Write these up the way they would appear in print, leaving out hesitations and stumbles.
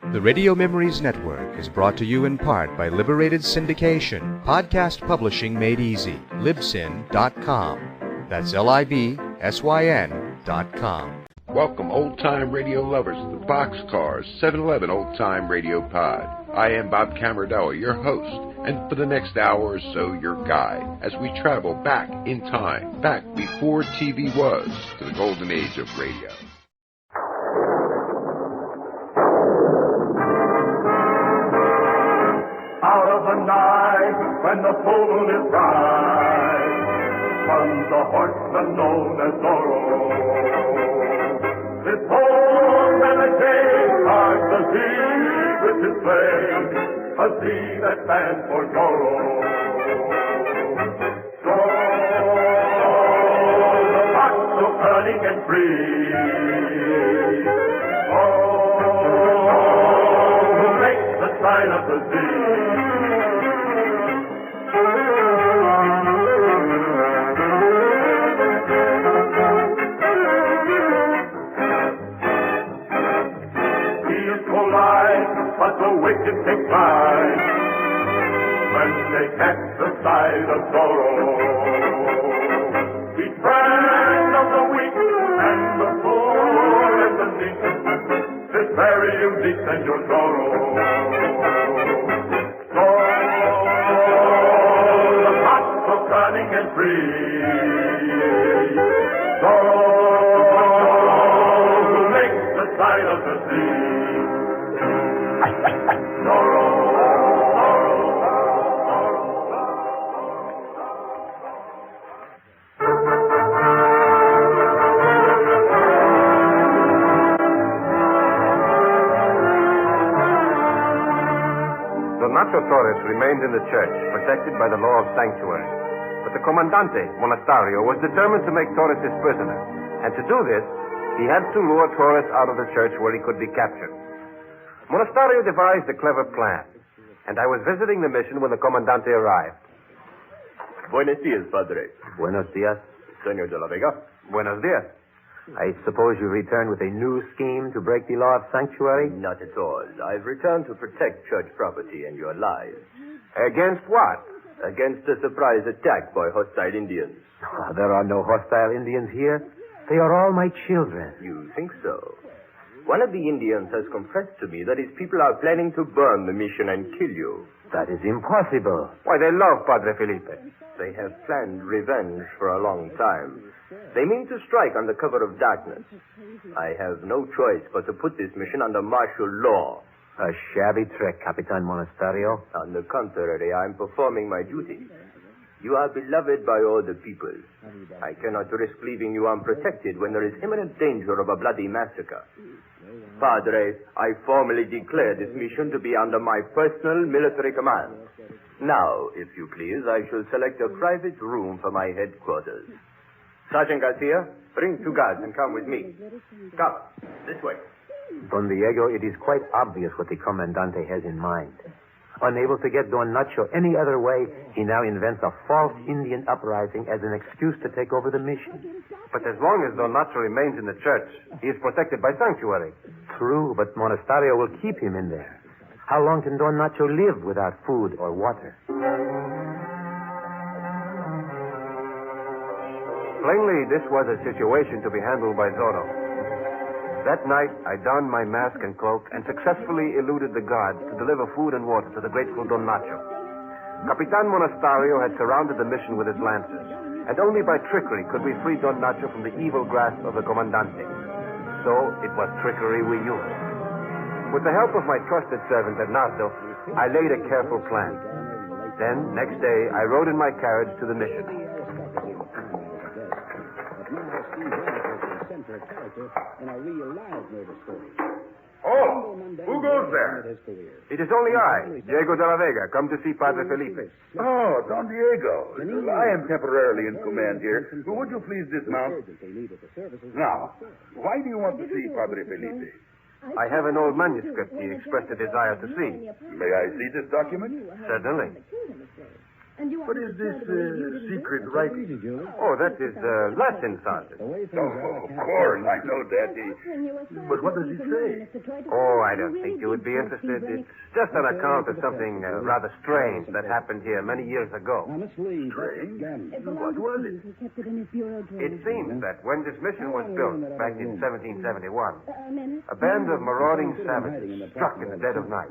The Radio Memories Network is brought to you in part by Liberated Syndication, podcast publishing made easy, libsyn.com. That's libsyn.com. Welcome, old-time radio lovers, to the Boxcars711 Old-Time Radio Pod. I am Bob Camarillo, your host, and for the next hour or so, your guide, as we travel back in time, back before TV was, to the golden age of radio. Out of the night, when the full moon is bright, comes a horseman known as Zorro. His horse and a gay starts the sea with his flame, a Z that stands for Zorro. Zorro, the fox so cunning and free. Zorro, who makes the sign of the Z. But the wicked take pride when they catch the sight of Zorro. He's friend of the weak and the poor and the meek. This very unique Senor Zorro. Zorro, the fox so cunning and free. Zorro, who makes the sight of the sea. Torres remained in the church, protected by the law of sanctuary. But the Comandante, Monasterio, was determined to make Torres his prisoner. And to do this, he had to lure Torres out of the church where he could be captured. Monasterio devised a clever plan, and I was visiting the mission when the Comandante arrived. Buenos dias, Padre. Buenos dias. Senor de la Vega. Buenos dias. I suppose you returned with a new scheme to break the law of sanctuary? Not at all. I've returned to protect church property and your lives. Against what? Against a surprise attack by hostile Indians. Oh, there are no hostile Indians here. They are all my children. You think so? One of the Indians has confessed to me that his people are planning to burn the mission and kill you. That is impossible. Why, they love Padre Felipe. They have planned revenge for a long time. They mean to strike under cover of darkness. I have no choice but to put this mission under martial law. A shabby trick, Capitan Monasterio. On the contrary, I am performing my duty. You are beloved by all the people. I cannot risk leaving you unprotected when there is imminent danger of a bloody massacre. Padre, I formally declare this mission to be under my personal military command. Now, if you please, I shall select a private room for my headquarters. Sergeant Garcia, bring 2 guards and come with me. Come, this way. Don Diego, it is quite obvious what the Comandante has in mind. Unable to get Don Nacho any other way, he now invents a false Indian uprising as an excuse to take over the mission. But as long as Don Nacho remains in the church, he is protected by sanctuary. True, but Monasterio will keep him in there. How long can Don Nacho live without food or water? Plainly, this was a situation to be handled by Zorro. That night, I donned my mask and cloak and successfully eluded the guards to deliver food and water to the grateful Don Nacho. Capitan Monasterio had surrounded the mission with his lancers, and only by trickery could we free Don Nacho from the evil grasp of the Comandante. So, it was trickery we used. With the help of my trusted servant, Bernardo, I laid a careful plan. Then, next day, I rode in my carriage to the mission. Oh, who goes there? It is only I, Diego de la Vega, come to see Padre Felipe. Oh, Don Diego. I am temporarily in command here. Would you please dismount? Now, why do you want to see Padre Felipe? I have an old manuscript he expressed a desire to see. May I see this document? Certainly. What is this secret writing? Oh, that is Latin, Sergeant. Oh, of course, I know that. But what does he say? Oh, I don't think you would be interested. It's just an account of something rather strange that happened here many years ago. Strange? What was it? It seems that when this mission was built back in 1771, a band of marauding savages struck in the dead of night.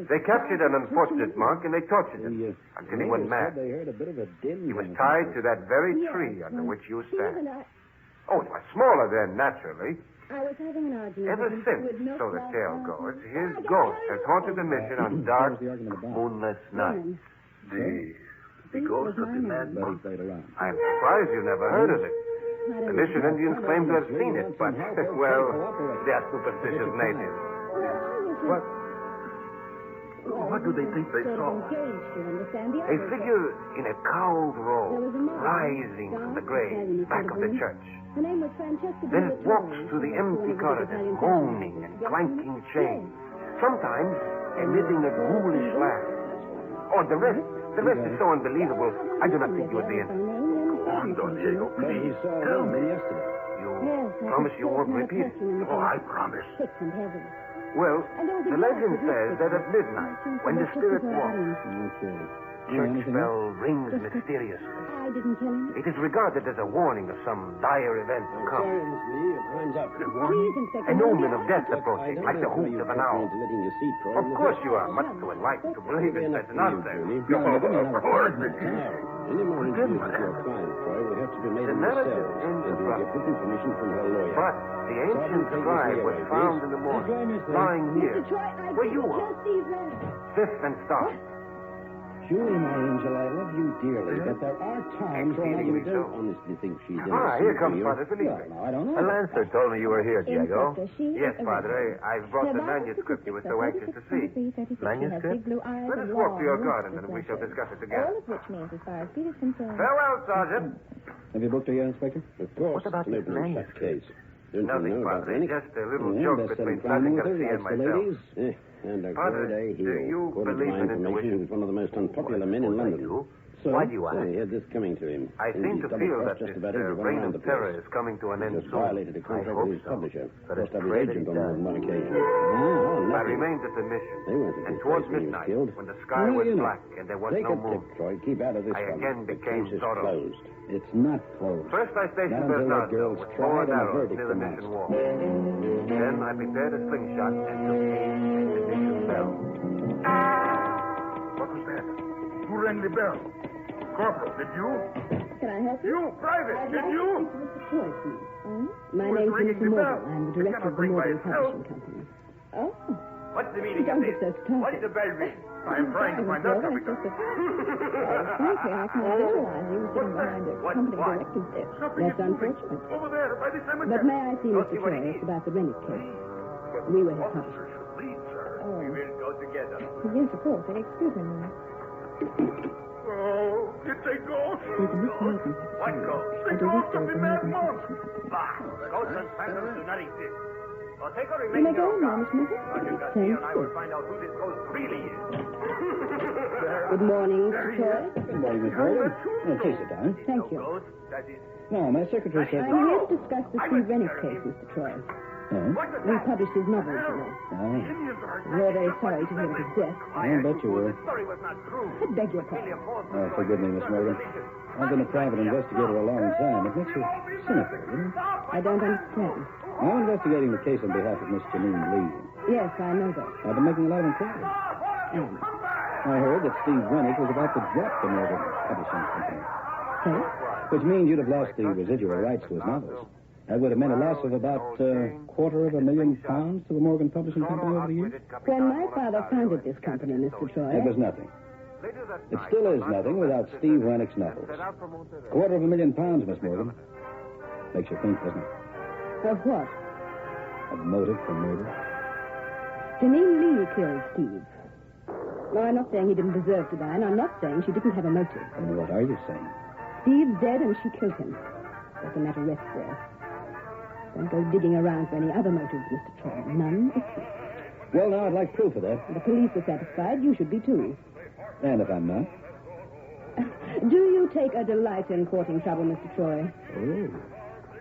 They captured an unfortunate monk and they tortured him until he went mad. He was tied to that very tree under which you stand. Oh, it was smaller then, naturally. Ever since, so the tale goes, his ghost has haunted the mission on dark, moonless nights. The ghost of the mad monk? I'm surprised you never heard of it. The mission Indians claim to have seen it, but, well, they're superstitious natives. What do they think they saw? A figure in a cowled robe rising from the grave back of the church. Then it walks through the empty corridors, moaning and clanking chains, sometimes emitting a ghoulish laugh. Oh, the rest is so unbelievable, I do not think you would be interested. Go on, Don Diego, please. Tell me. You promise you won't repeat it? Oh, I promise. Well, the legend says that at midnight, when the spirit walks, church bell rings mysteriously. It is regarded as a warning of some dire event to come. An omen of death approaching, like the hoot of an owl. Of course you are much too enlightened to believe in such nonsense. Of course. The narrative ends abruptly. But the ancient scribe was found in the morning, lying here, where you are, stiff and stark. Julie, my angel, I love you dearly, but there are times when you don't honestly think she's innocent. Here comes Father Felipe. Well, I don't know. A lancer told me you were here, Diego. Yes, Padre. I've brought the manuscript you were so anxious to see. Manuscript? Let us walk to your garden and we shall discuss it together. Farewell, Sergeant. Have you booked her yet, Inspector? Of course. What about this manuscript? case? Nothing, Padre. Just a little joke between Padre Garcia and myself. And a Padre, day do you according to believe my in information, he intuition? was one of the most unpopular men in London. So, Why do you ask? he had this coming to him. I seem to feel that just this about everyone reign around of the terror place. is coming to an end Just soon. violated a I contract hope with his so. publisher. But Lost I every pray agent that on he more than one does. occasion. I remained at the mission, They weren't and at towards this place when he was midnight, killed. when the sky was you know. black and there was Take no a moon, tip, Troy. Keep out of this I one. again The became case is Zorro. closed. It's not closed. First I stationed Not until that Bernardo girl's with bow tried and and a arrows verdict near the pronounced. mission wall. Then I prepared a slingshot and took aim at the mission bell. What was that? Who rang the bell? Corporal, did you? Can I help you? You, Private, did you? Mr. Troy, please. My Who is name's ringing Mr. the Morgan. bell? I'm the It director cannot of the ring by Morgan itself. Publishing Company. Oh. What's the meaning Don't of be this? so startled. What does the bell mean? I am trying to find out, Frankly, Captain. I can't visualize you sitting behind a company director's desk. That's unfortunate. Over there, by the cemetery. But may I see Don't Mr. see what Troy? he It's about the Rennick case. We were his Officer publishers. should lead, sir. Oh. We will go together. Yes, of course. Excuse me, ma'am. Oh, it's a ghost. He's a Miss Morgan. What ghost? The ghost of the mad monk. Bah, ghosts and phantoms do not exist. Well, take or You remain may go your in now, guard. Miss Morgan. Sergeant Garcia Thank and I you. will find out who this ghost really is. Good morning, Mr. Troy. Good morning, Miss Morgan. Please sit down. Thank No you. ghost, that is... No, my secretary said... I'm here to discuss the Steve Rennick case, Mr. Troy. Oh? We published his novels, you know. We're very sorry to hear of his death. I'll bet you were. The story was not true. I beg your pardon. Oh, forgive me, Miss Morgan. I've been a private investigator a long time. It makes you cynical, you know? I don't understand. I'm investigating the case on behalf of Miss Janine Lee. Yes, I know that. I've been making a lot of inquiries. And I heard that Steve Rennick was about to drop the Morgan Publishing Company, so? which means you'd have lost the residual rights to his novels. That would have meant a loss of about £250,000 to the Morgan Publishing Company over the years. When my father founded this company, Mr. Troy... It was nothing. It still is nothing without Steve Rennick's novels. £250,000, Miss Morgan. Makes you think, doesn't it? Of what? Of motive for murder. Janine Lee killed Steve. No, I'm not saying he didn't deserve to die, and I'm not saying she didn't have a motive. And what are you saying? Steve's dead, and she killed him. Let the matter rest there. Don't go digging around for any other motives, Mr. Troy. None exist. Well, now, I'd like proof of that. The police are satisfied. You should be, too. And if I'm not? Do you take a delight in courting trouble, Mr. Troy? Oh.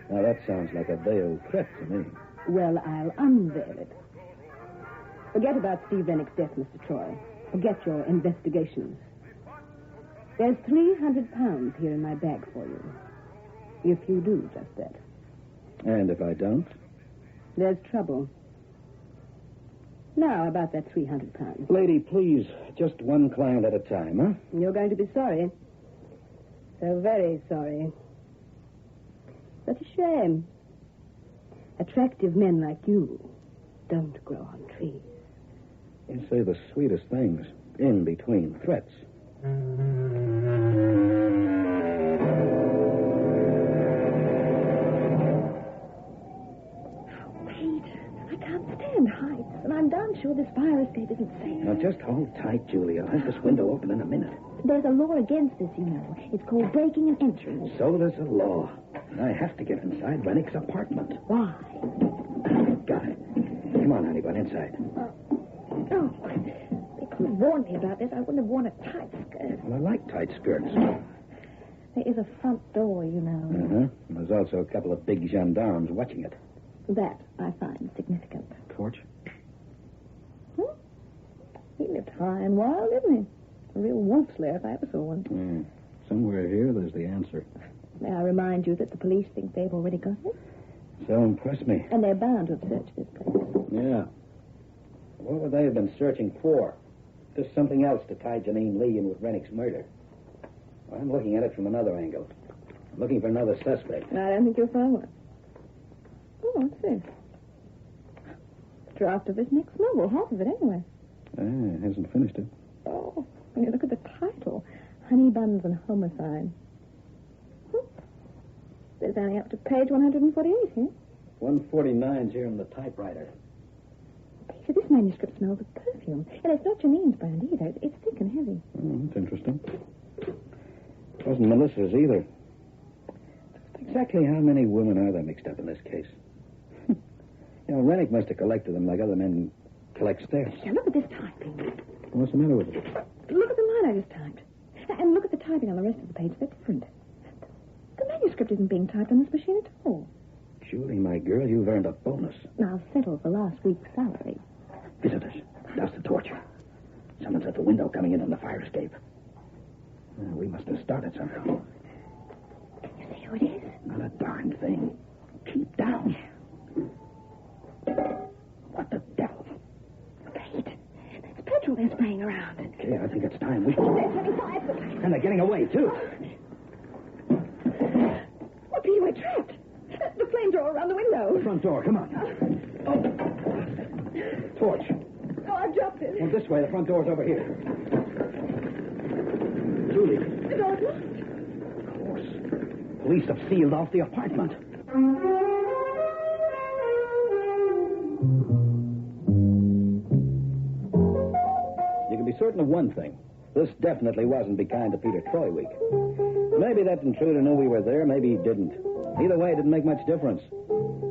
Now, that sounds like a Deo threat to me. Well, I'll unveil it. Forget about Steve Rennick's death, Mr. Troy. Forget your investigations. There's 300 pounds here in my bag for you. If you do just that. And if I don't? There's trouble. Now, about that 300 pounds. Lady, please, just one client at a time, huh? You're going to be sorry. So very sorry. Such a shame. Attractive men like you don't grow on trees. You say the sweetest things in between threats. Heights, and I'm darn sure this fire escape isn't safe. Now, just hold tight, Julie. I'll have this window open in a minute. There's a law against this, you know. It's called breaking and entering. So there's a law. And I have to get inside Rennick's apartment. Why? Got it. Come on, honey, run inside. Oh, they could have warned me about this. I wouldn't have worn a tight skirt. Well, I like tight skirts. There is a front door, you know. Uh-huh. There's also a couple of big gendarmes watching it. That I find significant. Torch? He lived high and wild, didn't he? A real wolf slayer if I ever saw one. Somewhere here, there's the answer. May I remind you that the police think they've already got it? So impress me. And they're bound to have searched this place. Yeah. What would they have been searching for? Just something else to tie Janine Lee in with Rennick's murder. Well, I'm looking at it from another angle. I'm looking for another suspect. I don't think you'll find one. Oh, what's this? Draft of his next novel, half of it anyway. Hasn't finished it. Oh, when you look at the title, Honey Buns and Homicide. There's only up to page 148 here. 149's here in the typewriter. Peter, this manuscript smells of perfume. And it's not Janine's brand either. It's thick and heavy. That's interesting. It wasn't Melissa's either. Exactly how many women are there mixed up in this case? You know, Rennick must have collected them like other men collect stamps. Yeah, look at this typing. What's the matter with it? Look at the line I just typed. And look at the typing on the rest of the page. They're different. The manuscript isn't being typed on this machine at all. Julie, my girl, you've earned a bonus. I'll settle for last week's salary. Visitors. Douse the torch. Someone's at the window coming in on the fire escape. We must have started somehow. Can you see who it is? Not a darn thing. Keep down. What the devil? Wait. It's petrol they're spraying around. Okay, I think it's time. They're turning fire. And they're getting away, too. What, Peter, we're trapped. The flames are all around the window. The front door, come on. Oh. Torch. Oh, I've dropped it. Well, this way, the front door's over here. Julie. The door's locked. Of course. Police have sealed off the apartment. You can be certain of one thing. This definitely wasn't Be Kind to Peter Troy week. Maybe that intruder knew we were there, maybe he didn't. Either way, it didn't make much difference.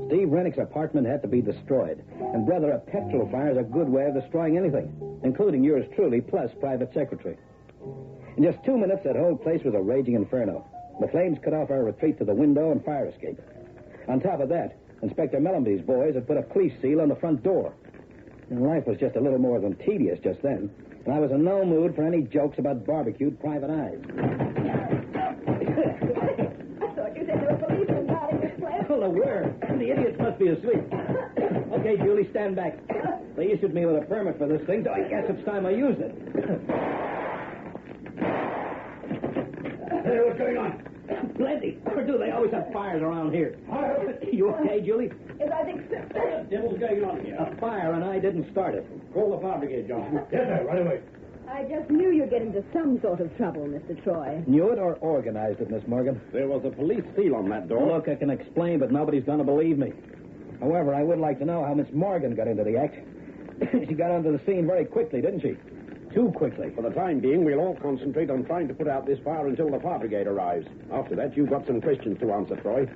Steve Rennick's apartment had to be destroyed. And, brother, a petrol fire is a good way of destroying anything, including yours truly, plus private secretary. In just 2 minutes, that whole place was a raging inferno. The flames cut off our retreat to the window and fire escape. On top of that, Inspector Mellenby's boys had put a police seal on the front door. And life was just a little more than tedious just then. And I was in no mood for any jokes about barbecued private eyes. I thought you said there were policemen guarding this place. Well, there were. The idiots must be asleep. Okay, Julie, stand back. They issued me with a permit for this thing, so I guess it's time I used it. Hey, what's going on? Plenty. Or do they always have fires around here? You okay, Julie? Yes, I think so. What the devil's going on here? A fire, and I didn't start it. Call the fire brigade, Johnson. Yes, sir, right away. I just knew you'd get into some sort of trouble, Mr. Troy. Knew it or organized it, Miss Morgan? There was a police seal on that door. Look, I can explain, but nobody's going to believe me. However, I would like to know how Miss Morgan got into the act. She got onto the scene very quickly, didn't she? Too quickly. For the time being, we'll all concentrate on trying to put out this fire until the fire brigade arrives. After that, you've got some questions to answer, Troy.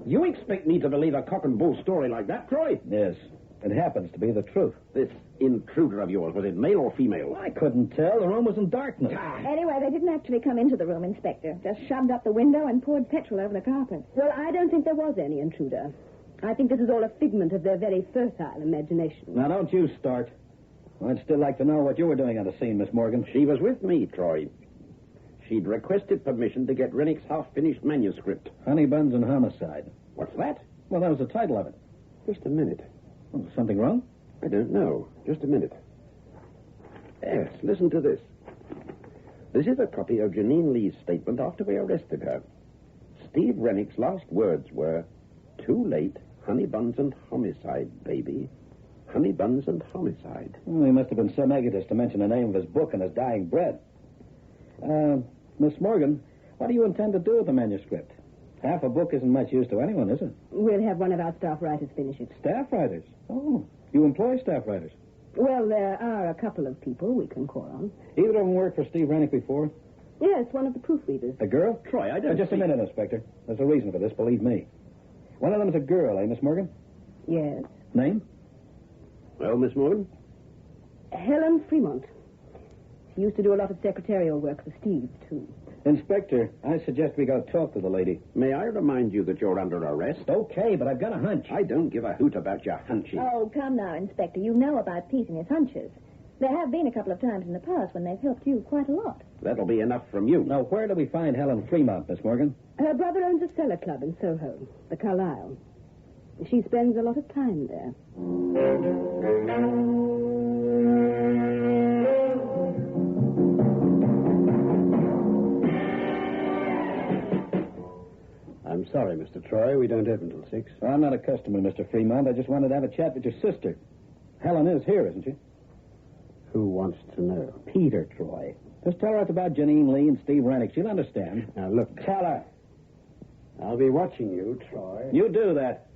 You expect me to believe a cock and bull story like that, Troy? Yes. It happens to be the truth. This intruder of yours, was it male or female? I couldn't tell. The room was in darkness. Anyway, they didn't actually come into the room, Inspector. Just shoved up the window and poured petrol over the carpet. Well, I don't think there was any intruder. I think this is all a figment of their very fertile imagination. Now, don't you start. I'd still like to know what you were doing on the scene, Miss Morgan. She was with me, Troy. She'd requested permission to get Rennick's half-finished manuscript. Honey Buns and Homicide. What's that? Well, that was the title of it. Just a minute. Oh, something wrong? I don't know. Just a minute. Yes, listen to this. This is a copy of Janine Lee's statement after we arrested her. Steve Rennick's last words were, "Too late, honey buns and homicide, baby. Honey buns and homicide." Well, he must have been some egotist to mention the name of his book and his dying breath. Miss Morgan, what do you intend to do with the manuscript? Half a book isn't much use to anyone, is it? We'll have one of our staff writers finish it. Staff writers? Oh, you employ staff writers? Well, there are a couple of people we can call on. Either of them worked for Steve Rennick before? Yes, one of the proofreaders. A girl? Troy, I don't Just a minute, Inspector. There's a reason for this, believe me. One of them's a girl, Miss Morgan? Yes. Name? Well, Miss Morgan? Helen Fremont. She used to do a lot of secretarial work for Steve, too. Inspector, I suggest we go talk to the lady. May I remind you that you're under arrest? Okay, but I've got a hunch. I don't give a hoot about your hunches. Oh, come now, Inspector. You know about Pete and his hunches. There have been a couple of times in the past when they've helped you quite a lot. That'll be enough from you. Now, where do we find Helen Fremont, Miss Morgan? Her brother owns a cellar club in Soho, the Carlisle. She spends a lot of time there. I'm sorry, Mr. Troy. We don't open till 6. I'm not a customer, Mr. Fremont. I just wanted to have a chat with your sister. Helen is here, isn't she? Who wants to know? Peter, Troy. Just tell her it's about Janine Lee and Steve Rennick. She'll understand. Now, look. Tell her. I'll be watching you, Troy. You do that.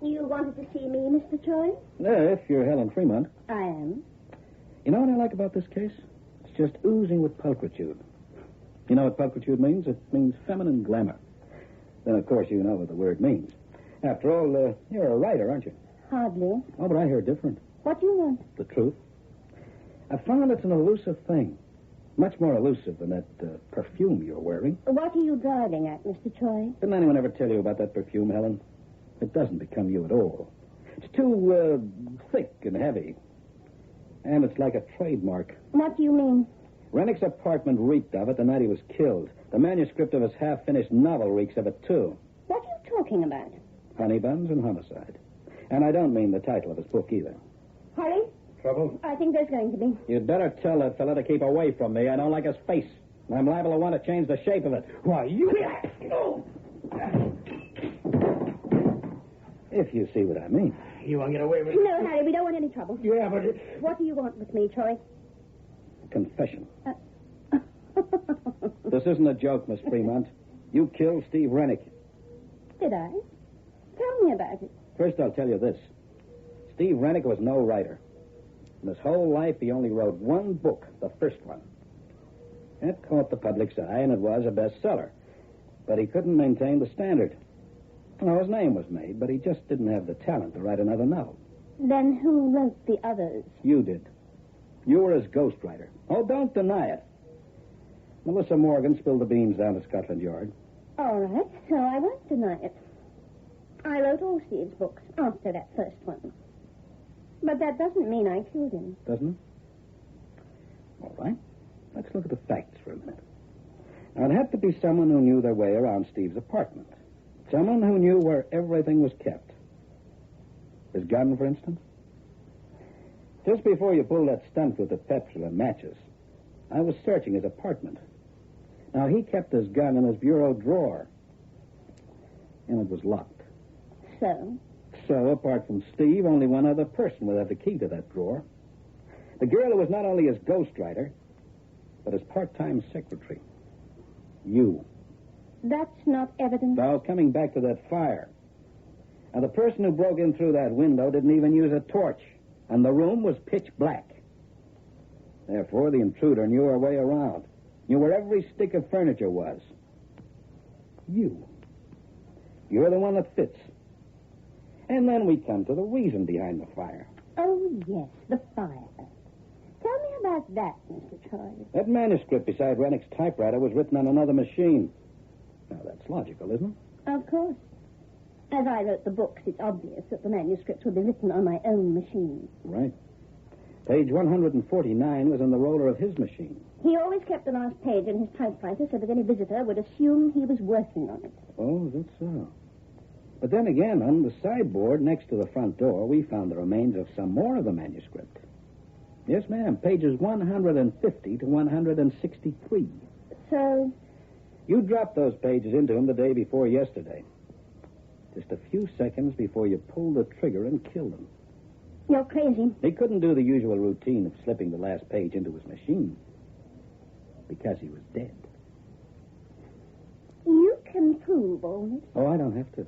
You wanted to see me, Mr. Troy? If you're Helen Fremont. I am. You know what I like about this case? It's just oozing with pulchritude. You know what pulchritude means? It means feminine glamour. Then, of course, you know what the word means. After all, you're a writer, aren't you? Hardly. Oh, but I hear different. What do you want? The truth. I found it's an elusive thing. Much more elusive than that perfume you're wearing. What are you driving at, Mr. Troy? Didn't anyone ever tell you about that perfume, Helen? It doesn't become you at all. It's too, thick and heavy. And it's like a trademark. What do you mean? Rennick's apartment reeked of it the night he was killed. The manuscript of his half-finished novel reeks of it, too. What are you talking about? Honey Buns and Homicide. And I don't mean the title of his book, either. Harry? Trouble? I think there's going to be. You'd better tell that fella to keep away from me. I don't like his face. I'm liable to want to change the shape of it. Why, you... If you see what I mean. You want to get away with it? No, Harry, we don't want any trouble. Yeah, but... What do you want with me, Troy? Confession. This isn't a joke, Miss Fremont. You killed Steve Rennick. Did I? Tell me about it. First, I'll tell you this. Steve Rennick was no writer. In his whole life, he only wrote one book, the first one. It caught the public's eye, and it was a bestseller. But he couldn't maintain the standard. Well, his name was made, but he just didn't have the talent to write another novel. Then who wrote the others? You did. You were his ghostwriter. Oh, don't deny it. Melissa Morgan spilled the beans down at Scotland Yard. All right, so I won't deny it. I wrote all Steve's books after that first one. But that doesn't mean I killed him. Doesn't it? All right. Let's look at the facts for a minute. Now, it had to be someone who knew their way around Steve's apartment. Someone who knew where everything was kept. His gun, for instance. Just before you pulled that stunt with the petrol and matches, I was searching his apartment. Now, he kept his gun in his bureau drawer. And it was locked. So? So, apart from Steve, only one other person would have the key to that drawer. The girl who was not only his ghostwriter, but his part-time secretary. You. That's not evidence. Now, coming back to that fire. Now, the person who broke in through that window didn't even use a torch, and the room was pitch black. Therefore, the intruder knew her way around. Knew where every stick of furniture was. You're the one that fits. And then we come to the reason behind the fire. Oh, yes, the fire. Tell me about that, Mr. Troy. That manuscript beside Rennick's typewriter was written on another machine. Now, that's logical, isn't it? Of course. As I wrote the books, it's obvious that the manuscripts would be written on my own machine. Right. Page 149 was on the roller of his machine. He always kept the last page in his typewriter so that any visitor would assume he was working on it. Oh, that's so. But then again, on the sideboard next to the front door, we found the remains of some more of the manuscript. Yes, ma'am. Pages 150 to 163. So? You dropped those pages into him the day before yesterday. Just a few seconds before you pulled the trigger and killed him. You're crazy. He couldn't do the usual routine of slipping the last page into his machine. Because he was dead. You can prove all this. Oh, I don't have to.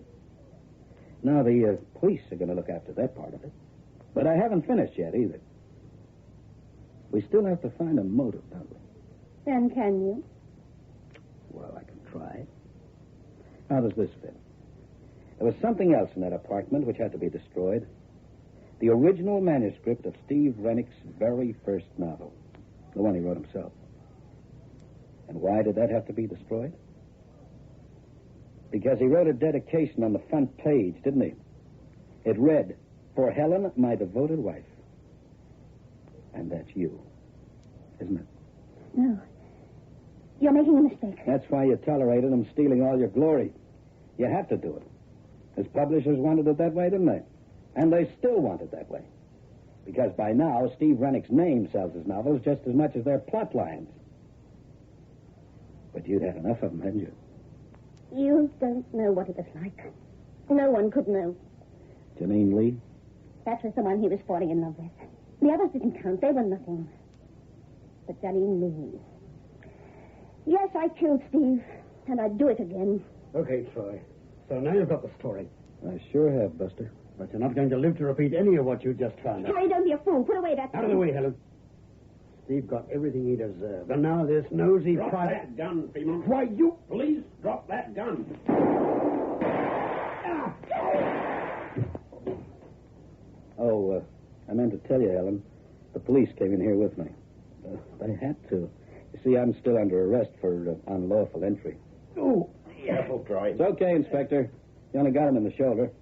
Now, the police are going to look after that part of it. But I haven't finished yet, either. We still have to find a motive, don't we? Then can you? Well, I can try. How does this fit? There was something else in that apartment which had to be destroyed. The original manuscript of Steve Rennick's very first novel. The one he wrote himself. And why did that have to be destroyed? Because he wrote a dedication on the front page, didn't he? It read, "For Helen, my devoted wife." And that's you, isn't it? No. You're making a mistake. That's why you tolerated him stealing all your glory. You had to do it. His publishers wanted it that way, didn't they? And they still want it that way. Because by now, Steve Rennick's name sells his novels just as much as their plot lines. But you'd had enough of them, hadn't you? You don't know what it was like. No one could know. Janine Lee? That was the one he was falling in love with. The others didn't count. They were nothing. But Janine Lee. Yes, I killed Steve, and I'd do it again. Okay, Troy. So now you've got the story. I sure have, Buster. But you're not going to live to repeat any of what you just found out. Troy, don't be a fool. Put away that Out of the way, Helen. Steve got everything he deserved. And now this nosy Drop that gun, Fremont. Why, you... Police, drop that gun. Oh, I meant to tell you, Ellen. The police came in here with me. They had to. You see, I'm still under arrest for unlawful entry. Oh, Careful, Troy. It's okay, Inspector. You only got him in the shoulder.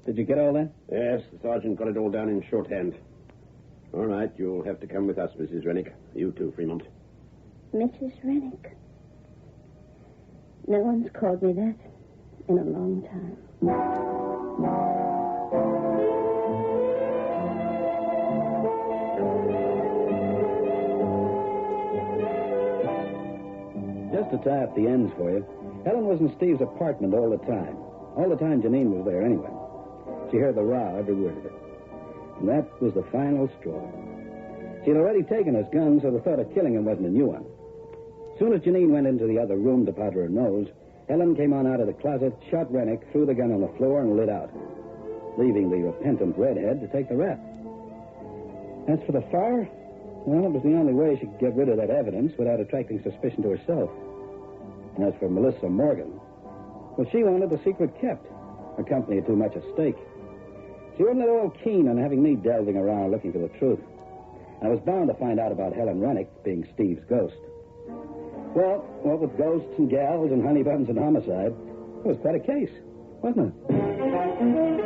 Did you get all that? Yes, the sergeant got it all down in shorthand. All right, you'll have to come with us, Mrs. Rennick. You too, Fremont. Mrs. Rennick. No one's called me that in a long time. Just to tie up the ends for you, Helen was in Steve's apartment all the time. All the time Janine was there anyway. She heard the row, every word of it. And that was the final straw. She'd already taken his gun, so the thought of killing him wasn't a new one. As soon as Janine went into the other room to powder her nose, Helen came on out of the closet, shot Rennick, threw the gun on the floor, and lit out, leaving the repentant redhead to take the rap. As for the fire, well, it was the only way she could get rid of that evidence without attracting suspicion to herself. And as for Melissa Morgan, well, she wanted the secret kept. Her company had too much at stake. She wasn't at all keen on having me delving around looking for the truth. I was bound to find out about Helen Rennick being Steve's ghost. Well, what with ghosts and gals and honey buns and homicide, it was quite a case, wasn't it?